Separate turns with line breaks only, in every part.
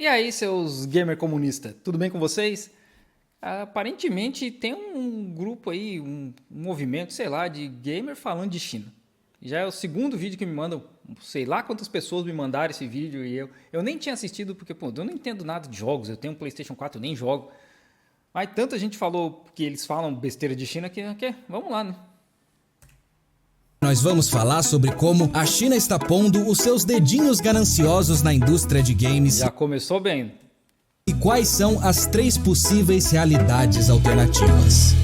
E aí, seus gamer comunistas, tudo bem com vocês? Aparentemente tem um grupo aí, um movimento, sei lá, de gamer falando de China. Já é o segundo vídeo que me mandam, sei lá quantas pessoas me mandaram esse vídeo e eu nem tinha assistido porque, pô, eu não entendo nada de jogos, eu tenho um PlayStation 4, eu nem jogo. Mas tanta gente falou que eles falam besteira de China que vamos lá, né?
Nós vamos falar sobre como a China está pondo os seus dedinhos gananciosos na indústria de games
Já começou bem.
e quais são as 3 possíveis realidades alternativas.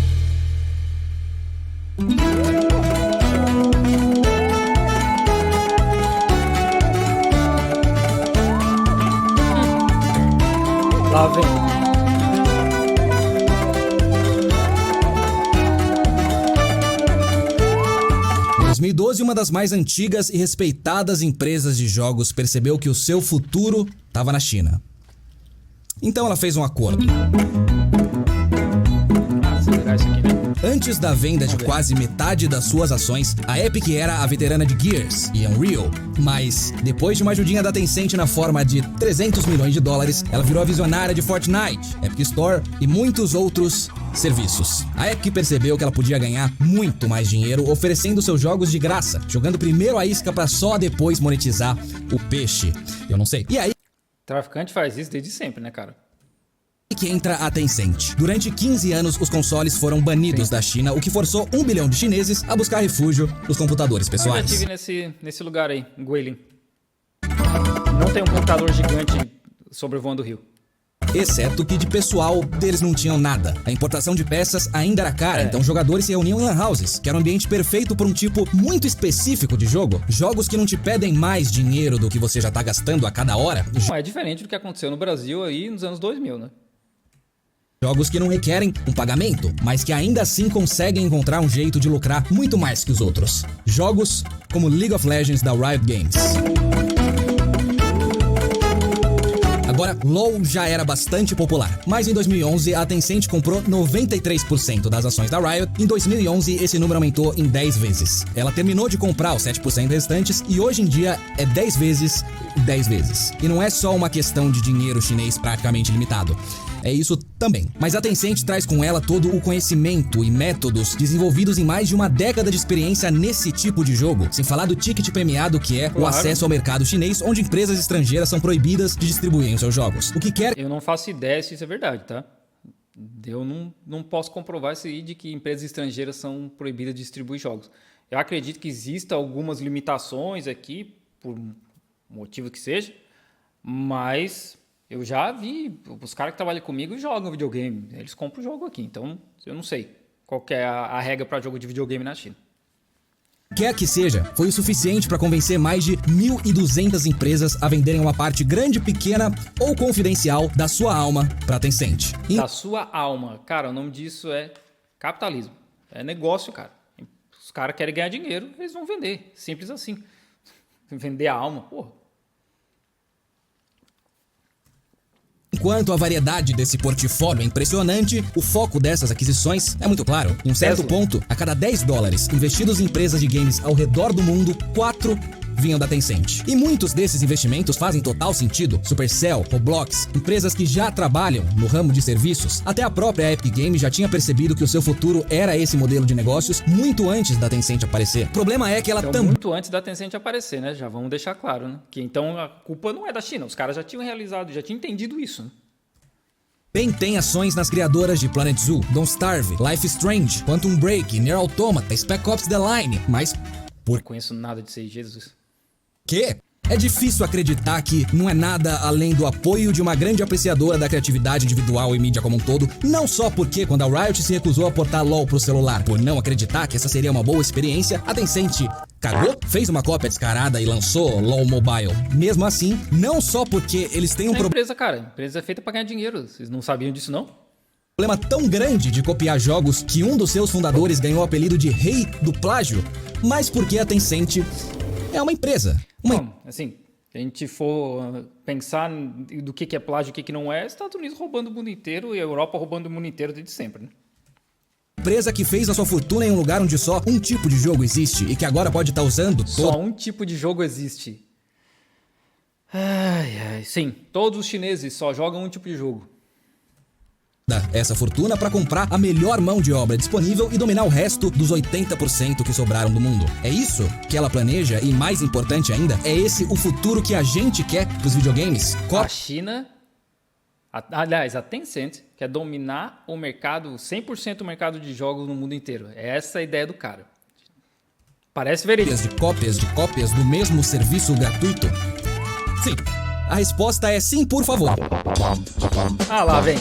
Lá vem.
Em 2012, uma das mais antigas e respeitadas empresas de jogos percebeu que o seu futuro estava na China. Então ela fez um acordo.
Acelerar isso aqui, né?
Antes da venda de quase metade das suas ações, a Epic era a veterana de Gears e Unreal. Mas, depois de uma ajudinha da Tencent na forma de 300 milhões de dólares, ela virou a visionária de Fortnite, Epic Store e muitos outros serviços. A Epic percebeu que ela podia ganhar muito mais dinheiro oferecendo seus jogos de graça, jogando primeiro a isca para só depois monetizar o peixe. Eu não sei. E aí
Traficante faz isso desde sempre, né, cara?
que entra a Tencent. Durante 15 anos, os consoles foram banidos da China, o que forçou 1 bilhão de chineses a buscar refúgio nos computadores
Eu já
pessoais.
estive nesse lugar aí, em Guilin. Não tem um computador gigante sobrevoando o rio.
Exceto que de pessoal deles não tinham nada. A importação de peças ainda era cara, então jogadores se reuniam em lan houses, que era um ambiente perfeito para um tipo muito específico de jogo. Jogos que não te pedem mais dinheiro do que você já tá gastando a cada hora.
Não é diferente do que aconteceu no Brasil aí nos anos 2000, né?
Jogos que não requerem um pagamento, mas que ainda assim conseguem encontrar um jeito de lucrar muito mais que os outros. Jogos como League of Legends da Riot Games. Agora, LoL já era bastante popular, mas em 2011 a Tencent comprou 93% das ações da Riot. Em 2011 esse número aumentou em 10 vezes. Ela terminou de comprar os 7% restantes e hoje em dia é 10 vezes 10 vezes. E não é só uma questão de dinheiro chinês praticamente limitado. É isso também. Mas a Tencent traz com ela todo o conhecimento e métodos desenvolvidos em mais de uma década de experiência nesse tipo de jogo. Sem falar do ticket premiado, que é o acesso ao mercado chinês, onde empresas estrangeiras são proibidas de distribuírem os seus jogos. O que quer...
Eu não faço ideia se isso é verdade, tá? Eu não posso comprovar isso aí de que empresas estrangeiras são proibidas de distribuir jogos. Eu acredito que existam algumas limitações aqui, por motivo que seja, mas eu já vi, os caras que trabalham comigo jogam videogame, eles compram o jogo aqui, então eu não sei qual que é a regra para jogo de videogame na China.
Quer que seja, foi o suficiente para convencer mais de 1.200 empresas a venderem uma parte grande, pequena ou confidencial da sua alma para a Tencent.
Da sua alma. Cara, o nome disso é capitalismo. É negócio, cara. Os caras querem ganhar dinheiro, eles vão vender. Simples assim. Vender a alma, porra.
Enquanto a variedade desse portfólio é impressionante, o foco dessas aquisições é muito claro. Em um certo ponto, a cada 10 dólares investidos em empresas de games ao redor do mundo, 4 vinham da Tencent. E muitos desses investimentos fazem total sentido. Supercell, Roblox, empresas que já trabalham no ramo de serviços. Até a própria Epic Games já tinha percebido que o seu futuro era esse modelo de negócios muito antes da Tencent aparecer. O problema é que ela também...
Muito antes da Tencent aparecer, né? Já vamos deixar claro, né? Que então a culpa não é da China. Os caras já tinham realizado, já tinham entendido isso, né?
Bem, tem ações nas criadoras de Planet Zoo, Don't Starve, Life is Strange, Quantum Break, Nier Automata, Spec Ops The Line, mas...
Não conheço nada de CG, Jesus.
Quê? É difícil acreditar que não é nada além do apoio de uma grande apreciadora da criatividade individual e mídia como um todo, não só porque quando a Riot se recusou a portar LoL pro celular por não acreditar que essa seria uma boa experiência, a Tencent cagou, fez uma cópia descarada e lançou LoL Mobile. Mesmo assim, não só porque eles têm um
empresa, cara. A empresa é feita pra ganhar dinheiro. Vocês não sabiam disso, não?
problema tão grande de copiar jogos que um dos seus fundadores ganhou o apelido de Rei do Plágio, mas porque a Tencent é uma empresa.
Bom, assim, se a gente for pensar do que é plágio e o que não é, Estados Unidos roubando o mundo inteiro e a Europa roubando o mundo inteiro desde sempre, né?
Empresa que fez a sua fortuna em um lugar onde só um tipo de jogo existe e que agora pode estar usando
Só um tipo de jogo existe. Sim, todos os chineses só jogam um tipo de jogo.
Essa fortuna para comprar a melhor mão de obra disponível e dominar o resto dos 80% que sobraram do mundo. É isso que ela planeja e, mais importante ainda, é esse o futuro que a gente quer dos videogames?
A China, aliás, a Tencent, quer dominar o mercado, 100% o mercado de jogos no mundo inteiro. É essa a ideia do cara. Parece verídico.
De cópias do mesmo serviço gratuito? Sim. A resposta é sim, por favor.
Ah, lá vem.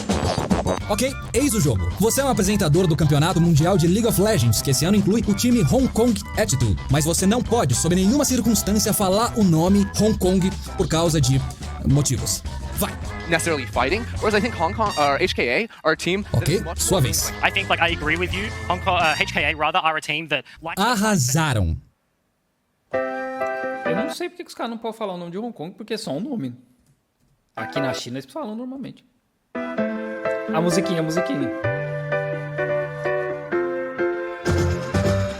Ok, eis o jogo. Você é um apresentador do campeonato mundial de League of Legends, que esse ano inclui o time Hong Kong Attitude. Mas você não pode, sob nenhuma circunstância, falar o nome Hong Kong por causa de motivos. Vai.
Necessarily fighting, whereas I think Hong Kong or HKA are a team.
Ok, sua vez.
I think, I agree with you. Hong Kong, HKA rather are a team that
Arrasaram.
Eu não sei porque que os caras não podem falar o nome de Hong Kong, porque é só um nome. Aqui na China eles falam normalmente. A musiquinha.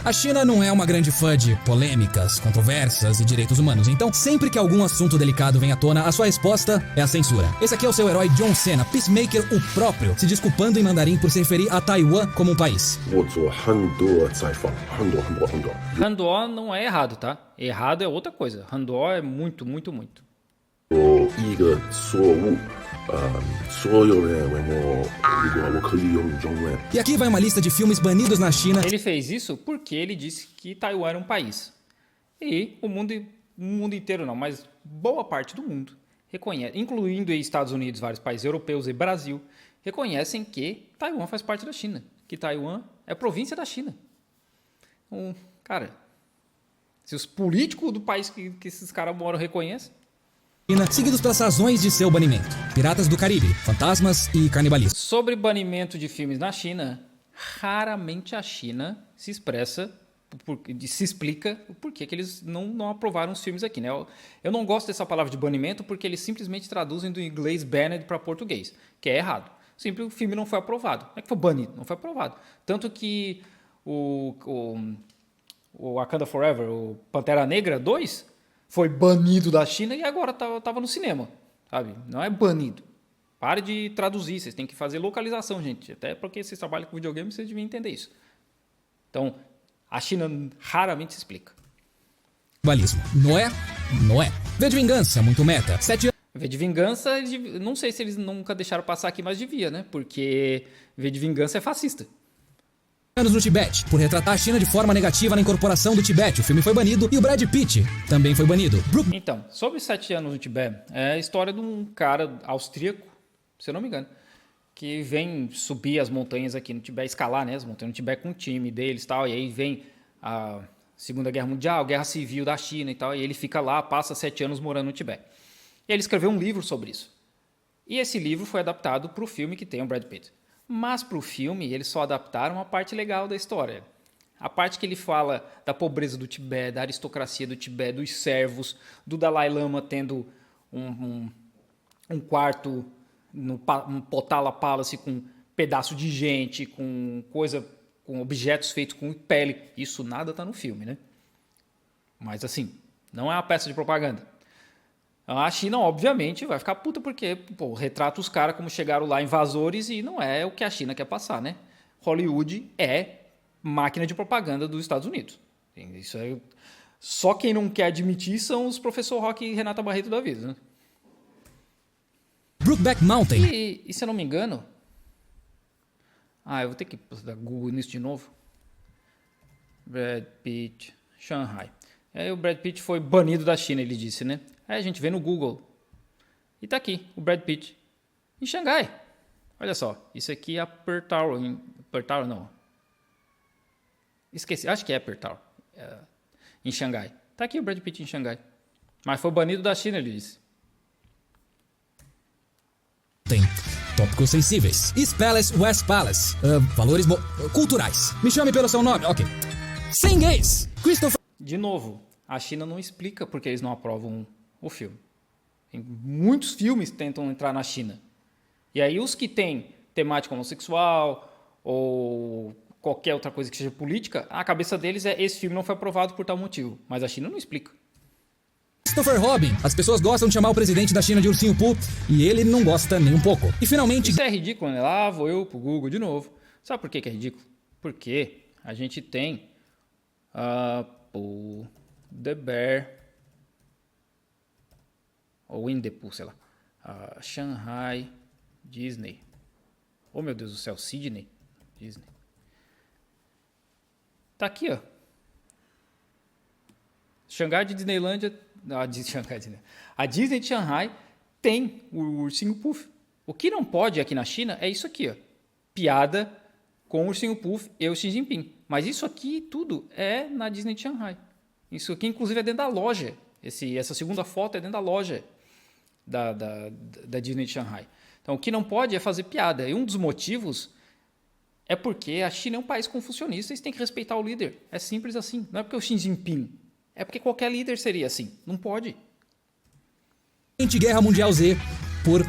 A China não é uma grande fã de polêmicas, controvérsias e direitos humanos, então sempre que algum assunto delicado vem à tona, a sua resposta é a censura. Esse aqui é o seu herói John Cena, Peacemaker o próprio, se desculpando em mandarim por se referir a Taiwan como um país.
Handuo não é errado, tá? Errado é outra coisa. Handuo é muito.
E aqui vai uma lista de filmes banidos na China.
Ele fez isso porque ele disse que Taiwan era um país. E o mundo inteiro não, mas boa parte do mundo reconhece, incluindo Estados Unidos, vários países europeus e Brasil, reconhecem que Taiwan faz parte da China, que Taiwan é província da China. Então, cara, se os políticos do país que esses caras moram reconhecem,
seguidos pelas razões de seu banimento: Piratas do Caribe, fantasmas e canibalismo.
Sobre banimento de filmes na China, raramente a China se expressa, se explica o porquê que eles não aprovaram os filmes aqui, né? Eu não gosto dessa palavra de banimento porque eles simplesmente traduzem do inglês banned para português, que é errado. Simples, o filme não foi aprovado. Não é que foi banido, não foi aprovado. Tanto que o Wakanda Forever, o Pantera Negra 2, foi banido da China e agora tava no cinema, sabe? Não é banido. Pare de traduzir, vocês têm que fazer localização, gente. Até porque vocês trabalham com videogame, vocês deviam entender isso. Então, a China raramente se explica.
Canibalismo. Não é? V de Vingança, muito meta. 7 anos.
V de Vingança, não sei se eles nunca deixaram passar aqui, mas devia, né? Porque V de Vingança é fascista.
No Tibete, por retratar a China de forma negativa na incorporação do Tibete. O filme foi banido e o Brad Pitt também foi banido.
Então, sobre 7 anos no Tibete, é a história de um cara austríaco, se eu não me engano, que vem subir as montanhas aqui no Tibete, escalar, né, as montanhas no Tibete com o time deles e tal, e aí vem a Segunda Guerra Mundial, Guerra Civil da China e tal, e ele fica lá, passa 7 anos morando no Tibete. E ele escreveu um livro sobre isso. E esse livro foi adaptado para o filme que tem o Brad Pitt. Mas para o filme, eles só adaptaram a parte legal da história. A parte que ele fala da pobreza do Tibete, da aristocracia do Tibete, dos servos, do Dalai Lama tendo um quarto no Potala Palace com pedaço de gente, com objetos feitos com pele. Isso nada está no filme, né? Mas assim, não é uma peça de propaganda. A China, obviamente, vai ficar puta porque retrata os caras como chegaram lá invasores e não é o que a China quer passar, né? Hollywood é máquina de propaganda dos Estados Unidos. Isso é... Só quem não quer admitir são os Professor Rock e Renata Barreto da vida, né?
Brokeback Mountain.
E se eu não me engano... eu vou ter que dar Google nisso de novo. Brad Pitt, Shanghai. Aí o Brad Pitt foi banido da China, ele disse, né? Aí a gente vê no Google. E tá aqui, o Brad Pitt. Em Xangai. Olha só, isso aqui é a Pearl Tower. Pearl Tower não. Esqueci, acho que é Pearl Tower. Em Xangai. Tá aqui o Brad Pitt em Xangai. Mas foi banido da China, ele disse.
Tem tópicos sensíveis. East Palace, West Palace. Valores culturais. Me chame pelo seu nome, ok. Sem gays. Christopher...
De novo, a China não explica porque eles não aprovam o filme. Tem muitos filmes que tentam entrar na China. E aí os que têm temática homossexual ou qualquer outra coisa que seja política, a cabeça deles é esse filme não foi aprovado por tal motivo. Mas a China não explica.
Christopher Robin. As pessoas gostam de chamar o presidente da China de ursinho Pooh e ele não gosta nem um pouco. E finalmente...
Isso é ridículo, né? Lá vou eu pro Google de novo. Sabe por que é ridículo? Porque a gente tem Pooh, The Bear, ou Winnie the Pooh, sei lá. Shanghai, Disney. Oh, meu Deus do céu, Sydney, Disney. Tá aqui, ó. Xangai de Disneylândia... A Disney de Shanghai tem o ursinho Puff. O que não pode aqui na China é isso aqui, ó. Piada com o ursinho Puff e o Xi Jinping. Mas isso aqui tudo é na Disney de Shanghai. Isso aqui, inclusive, é dentro da loja. Essa segunda foto é dentro da loja da Disney de Shanghai. Então, o que não pode é fazer piada. E um dos motivos é porque a China é um país confucionista e eles têm que respeitar o líder. É simples assim. Não é porque o Xi Jinping. É porque qualquer líder seria assim. Não pode.
Guerra Mundial Z por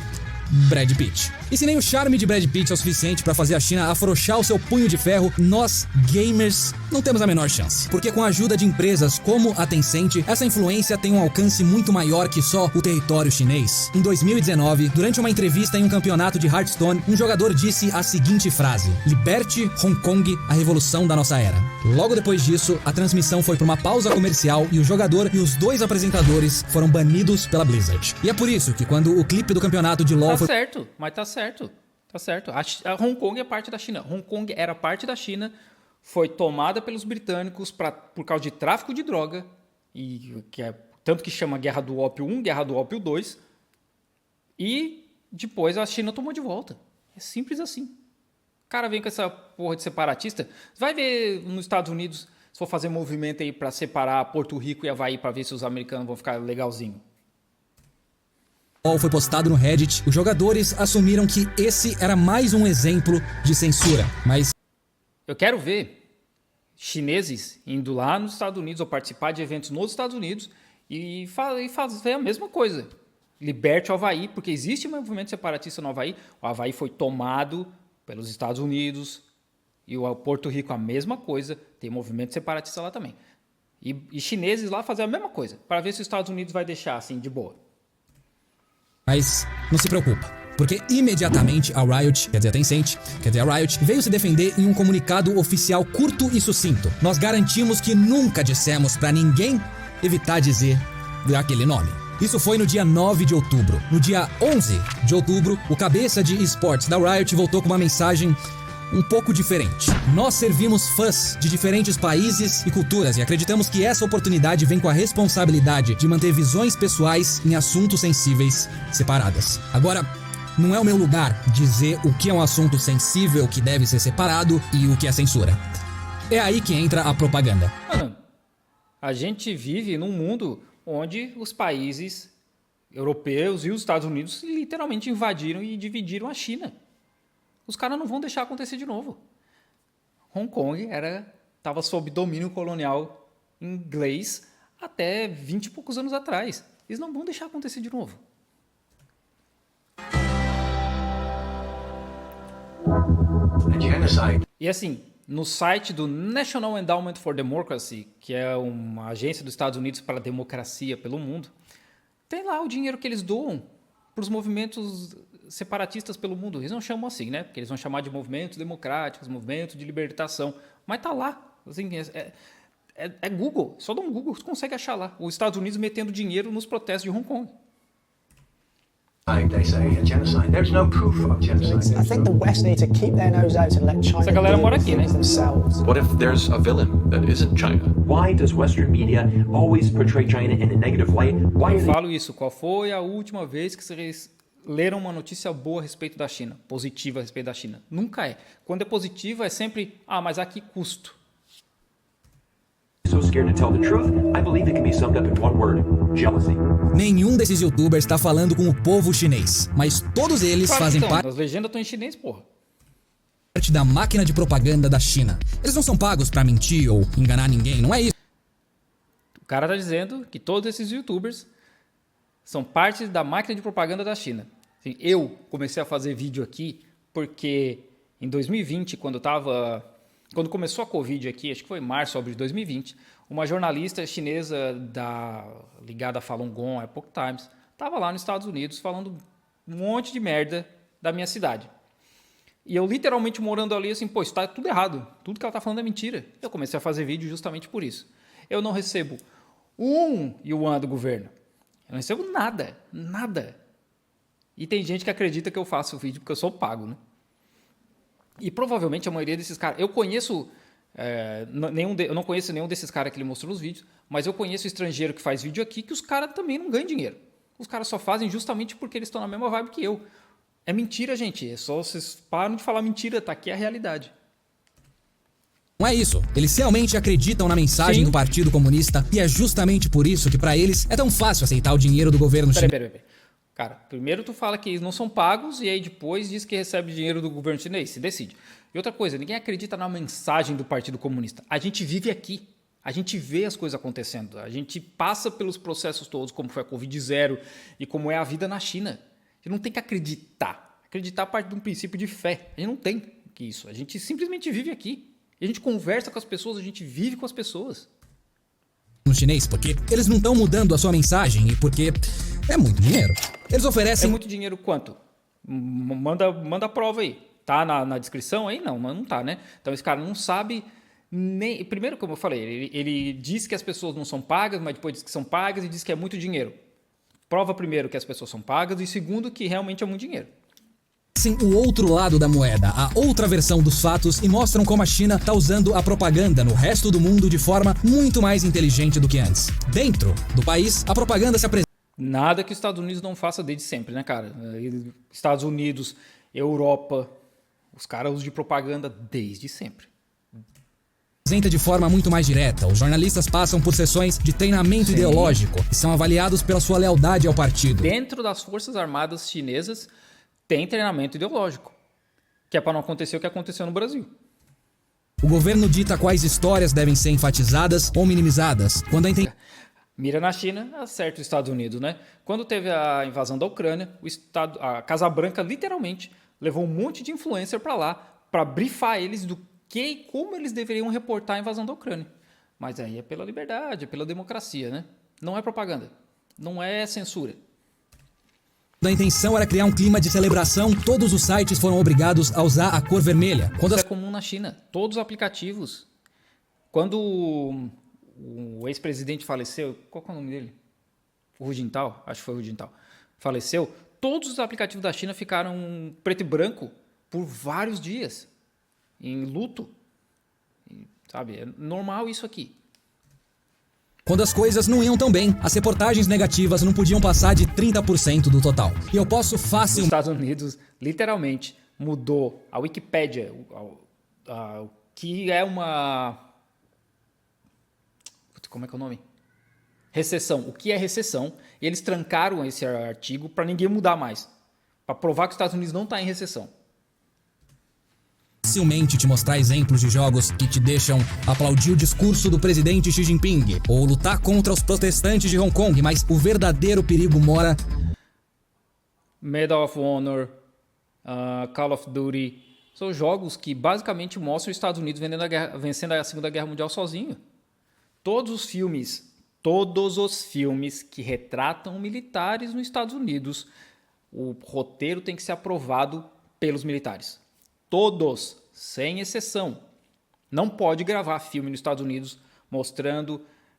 Brad Pitt. E se nem o charme de Brad Pitt é o suficiente para fazer a China afrouxar o seu punho de ferro, nós, gamers, não temos a menor chance. Porque com a ajuda de empresas como a Tencent, essa influência tem um alcance muito maior que só o território chinês. Em 2019, durante uma entrevista em um campeonato de Hearthstone, um jogador disse a seguinte frase: "Liberte Hong Kong, a revolução da nossa era". Logo depois disso, a transmissão foi para uma pausa comercial e o jogador e os dois apresentadores foram banidos pela Blizzard. E é por isso que quando o clipe do campeonato de LoL
Tá certo, mas tá certo. Tá certo. A Hong Kong é parte da China. Hong Kong era parte da China, foi tomada pelos britânicos por causa de tráfico de droga, e tanto que chama Guerra do Ópio 1, Guerra do Ópio 2, e depois a China tomou de volta. É simples assim. O cara vem com essa porra de separatista. Vai ver nos Estados Unidos, se for fazer movimento aí para separar Porto Rico e Havaí para ver se os americanos vão ficar legalzinho.
Foi postado no Reddit, os jogadores assumiram que esse era mais um exemplo de censura, mas...
Eu quero ver chineses indo lá nos Estados Unidos ou participar de eventos nos Estados Unidos e fazer a mesma coisa. Liberte o Havaí, porque existe um movimento separatista no Havaí. O Havaí foi tomado pelos Estados Unidos e o Porto Rico a mesma coisa. Tem movimento separatista lá também. E chineses lá fazer a mesma coisa, para ver se os Estados Unidos vai deixar assim de boa.
Mas não se preocupa, porque imediatamente a Riot, quer dizer a Tencent, a Riot, veio se defender em um comunicado oficial curto e sucinto. Nós garantimos que nunca dissemos pra ninguém evitar dizer aquele nome. Isso foi no dia 9 de outubro. No dia 11 de outubro, o cabeça de esportes da Riot voltou com uma mensagem um pouco diferente. Nós servimos fãs de diferentes países e culturas e acreditamos que essa oportunidade vem com a responsabilidade de manter visões pessoais em assuntos sensíveis separadas. Agora, não é o meu lugar dizer o que é um assunto sensível que deve ser separado e o que é censura. É aí que entra a propaganda.
Mano, a gente vive num mundo onde os países europeus e os Estados Unidos literalmente invadiram e dividiram a China. Os caras não vão deixar acontecer de novo. Hong Kong estava sob domínio colonial inglês até 20 e poucos anos atrás. Eles não vão deixar acontecer de novo. E assim, no site do National Endowment for Democracy, que é uma agência dos Estados Unidos para a democracia pelo mundo, tem lá o dinheiro que eles doam para os movimentos separatistas pelo mundo. Eles não chamam assim, né? Porque eles vão chamar de movimentos democráticos, movimentos de libertação. Mas tá lá. Assim, é Google. Só dá um Google, você consegue achar lá. Os Estados Unidos metendo dinheiro nos protestos de Hong Kong.
They say genocide. There's no proof of genocide. I think the West need to keep their nose out and let China
Essa galera mora aqui, né?
themselves.
What if there's a villain that isn't China?
Why does Western media always portray China in a negative light? Why
Eu falo isso. Qual foi a última vez que vocês leram uma notícia boa a respeito da China? Positiva a respeito da China? Nunca é. Quando é positiva é sempre, mas a que custo?
so scared to tell the truth? I believe it can be summed up in one word: jealousy.
Nenhum desses youtubers está falando com o povo chinês, mas todos eles
Claro,
fazem
então,
parte
as legendas estão em chinês, porra.
da máquina de propaganda da China. Eles não são pagos pra mentir ou enganar ninguém, não é isso.
O cara tá dizendo que todos esses youtubers são parte da máquina de propaganda da China. Assim, eu comecei a fazer vídeo aqui porque em 2020, quando começou a Covid aqui, acho que foi em março de 2020, uma jornalista chinesa ligada a Falun Gong, Epoch Times, estava lá nos Estados Unidos falando um monte de merda da minha cidade. E eu literalmente morando ali assim, pô, isso tá tudo errado. Tudo que ela tá falando é mentira. Eu comecei a fazer vídeo justamente por isso. Eu não recebo 1 yuan do governo. Eu não recebo nada. Nada. E tem gente que acredita que eu faço vídeo porque eu sou pago, né? E provavelmente a maioria desses caras... Eu não conheço nenhum desses caras que ele mostrou nos vídeos, mas eu conheço estrangeiro que faz vídeo aqui que os caras também não ganham dinheiro. Os caras só fazem justamente porque eles estão na mesma vibe que eu. É mentira, gente. É só vocês param de falar mentira, tá aqui a realidade.
Não é isso. Eles realmente acreditam na mensagem do Partido Comunista e é justamente por isso que pra eles é tão fácil aceitar o dinheiro do governo chinês.
Peraí. Cara, primeiro tu fala que eles não são pagos e aí depois diz que recebe dinheiro do governo chinês. Se decide. E outra coisa, ninguém acredita na mensagem do Partido Comunista. A gente vive aqui. A gente vê as coisas acontecendo. A gente passa pelos processos todos, como foi a Covid-0 e como é a vida na China. A gente não tem que acreditar. Acreditar parte de um princípio de fé. A gente não tem que isso. A gente simplesmente vive aqui. A gente conversa com as pessoas, a gente vive com as pessoas.
No chinês, porque eles não estão mudando a sua mensagem e porque é muito dinheiro. Eles oferecem...
É muito dinheiro quanto? Manda a prova aí. Tá na descrição aí? Não, mas não tá, né? Então esse cara não sabe nem... Primeiro, como eu falei, ele diz que as pessoas não são pagas, mas depois diz que são pagas e diz que é muito dinheiro. Prova primeiro que as pessoas são pagas e segundo que realmente é muito dinheiro.
Sim, o outro lado da moeda, a outra versão dos fatos e mostram como a China está usando a propaganda no resto do mundo de forma muito mais inteligente do que antes. Dentro do país, a propaganda se apresenta...
Nada que os Estados Unidos não faça desde sempre, né, cara? Estados Unidos, Europa, os caras usam de propaganda desde sempre.
De forma muito mais direta. Os jornalistas passam por sessões de treinamento ideológico e são avaliados pela sua lealdade ao partido.
Dentro das Forças Armadas chinesas tem treinamento ideológico, que é para não acontecer o que aconteceu no Brasil.
O governo dita quais histórias devem ser enfatizadas ou minimizadas. Quando a
Mira na China, acerta os Estados Unidos, né? Quando teve a invasão da Ucrânia, a Casa Branca literalmente levou um monte de influencer para lá para brifar eles do que e como eles deveriam reportar a invasão da Ucrânia. Mas aí é pela liberdade, é pela democracia, né? Não é propaganda, não é censura.
A intenção era criar um clima de celebração, todos os sites foram obrigados a usar a cor vermelha.
Isso é comum na China, todos os aplicativos. Quando o ex-presidente faleceu, qual é o nome dele? O Hu Jintao, acho que foi o Hu Jintao, faleceu, todos os aplicativos da China ficaram preto e branco por vários dias, em luto. Sabe, é normal isso aqui.
Quando as coisas não iam tão bem, as reportagens negativas não podiam passar de 30% do total. E eu posso facilmente...
Os Estados Unidos, literalmente, mudou a Wikipédia, que é uma... Como é que é o nome? Recessão. O que é recessão? E eles trancaram esse artigo para ninguém mudar mais. Para provar que os Estados Unidos não está em recessão.
Facilmente te mostrar exemplos de jogos que te deixam aplaudir o discurso do presidente Xi Jinping ou lutar contra os protestantes de Hong Kong, mas o verdadeiro perigo mora...
Medal of Honor, Call of Duty, são jogos que basicamente mostram os Estados Unidos vencendo a Segunda Guerra Mundial sozinho. Todos os filmes que retratam militares nos Estados Unidos, o roteiro tem que ser aprovado pelos militares. Todos, sem exceção. Não pode gravar filme nos Estados Unidos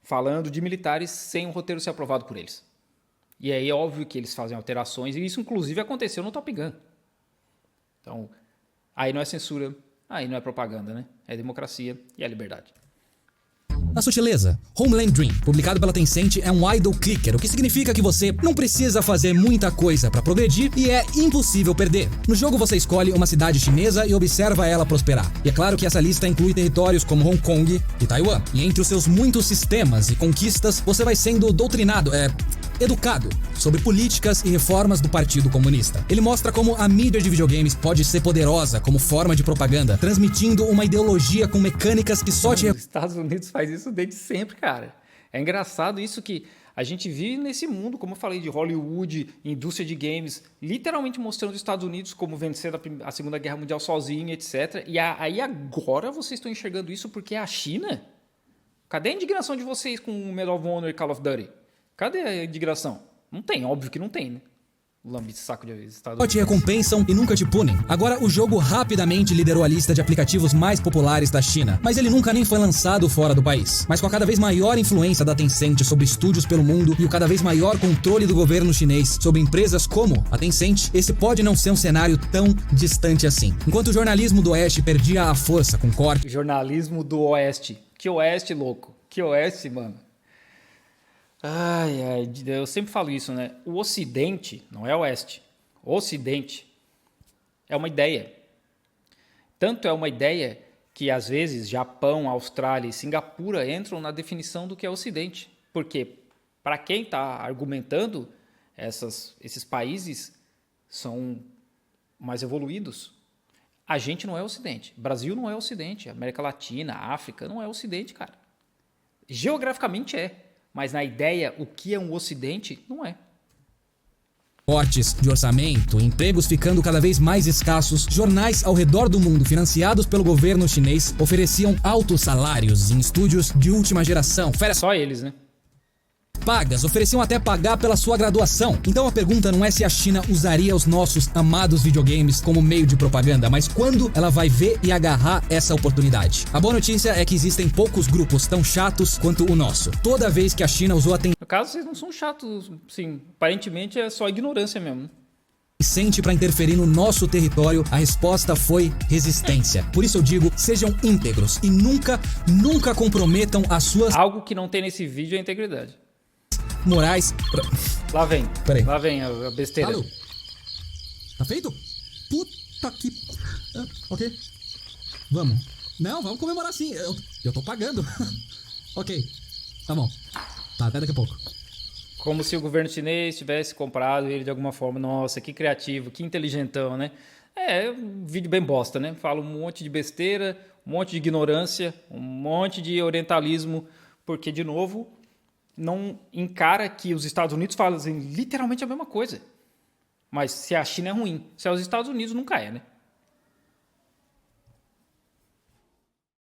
falando de militares sem o roteiro ser aprovado por eles. E aí é óbvio que eles fazem alterações, e isso inclusive aconteceu no Top Gun. Então, aí não é censura, aí não é propaganda, né? É democracia e é liberdade.
A sutileza. Homeland Dream, publicado pela Tencent, é um idle clicker, o que significa que você não precisa fazer muita coisa para progredir e é impossível perder. No jogo você escolhe uma cidade chinesa e observa ela prosperar. E é claro que essa lista inclui territórios como Hong Kong e Taiwan. E entre os seus muitos sistemas e conquistas, você vai sendo doutrinado, educado sobre políticas e reformas do Partido Comunista. Ele mostra como a mídia de videogames pode ser poderosa como forma de propaganda, transmitindo uma ideologia com mecânicas que só te...
Os Estados Unidos faz isso desde sempre, cara. É engraçado isso que a gente vive nesse mundo, como eu falei, de Hollywood, indústria de games, literalmente mostrando os Estados Unidos como vencer a Segunda Guerra Mundial sozinho, etc. E aí agora vocês estão enxergando isso porque é a China? Cadê a indignação de vocês com o Medal of Honor e Call of Duty? Cadê a indignação? Não tem, óbvio que não tem, né? Lambe esse saco de Estados
Só te recompensam e nunca te punem. Agora, o jogo rapidamente liderou a lista de aplicativos mais populares da China, mas ele nunca nem foi lançado fora do país. Mas com a cada vez maior influência da Tencent sobre estúdios pelo mundo e o cada vez maior controle do governo chinês sobre empresas como a Tencent, esse pode não ser um cenário tão distante assim. Enquanto o jornalismo do Oeste perdia a força com cortes,
Jornalismo do Oeste. Que Oeste, louco. Que Oeste, mano. Ai, ai, eu sempre falo isso, né? O Ocidente não é Oeste. O Ocidente é uma ideia. Tanto é uma ideia que, às vezes, Japão, Austrália e Singapura entram na definição do que é Ocidente. Porque, para quem está argumentando, esses países são mais evoluídos. A gente não é Ocidente. Brasil não é Ocidente. América Latina, África não é Ocidente, cara. Geograficamente é. Mas na ideia, o que é um Ocidente, não é.
cortes de orçamento, empregos ficando cada vez mais escassos, jornais ao redor do mundo financiados pelo governo chinês ofereciam altos salários em estúdios de última geração, férias
Só eles, né?
pagas, ofereciam até pagar pela sua graduação. Então a pergunta não é se a China usaria os nossos amados videogames como meio de propaganda, mas quando ela vai ver e agarrar essa oportunidade. A boa notícia é que existem poucos grupos tão chatos quanto o nosso. Toda vez que a China usou a
No caso, vocês não são chatos, sim. Aparentemente é só ignorância mesmo.
Tencent para interferir no nosso território, a resposta foi resistência. Por isso eu digo, sejam íntegros e nunca comprometam as suas
Algo que não tem nesse vídeo é integridade.
morais.
Lá vem.
Peraí.
Lá vem a besteira.
Alô? Tá feito? Puta que... ok. Vamos. Não, vamos comemorar sim. Eu tô pagando. Ok. Tá bom. Tá, até daqui a pouco.
Como se o governo chinês tivesse comprado ele de alguma forma. Nossa, que criativo, que inteligentão, né? É um vídeo bem bosta, né? Fala um monte de besteira, um monte de ignorância, um monte de orientalismo, porque, de novo, não encara que os Estados Unidos fazem literalmente a mesma coisa. Mas se a China é ruim, se é os Estados Unidos, nunca é, né?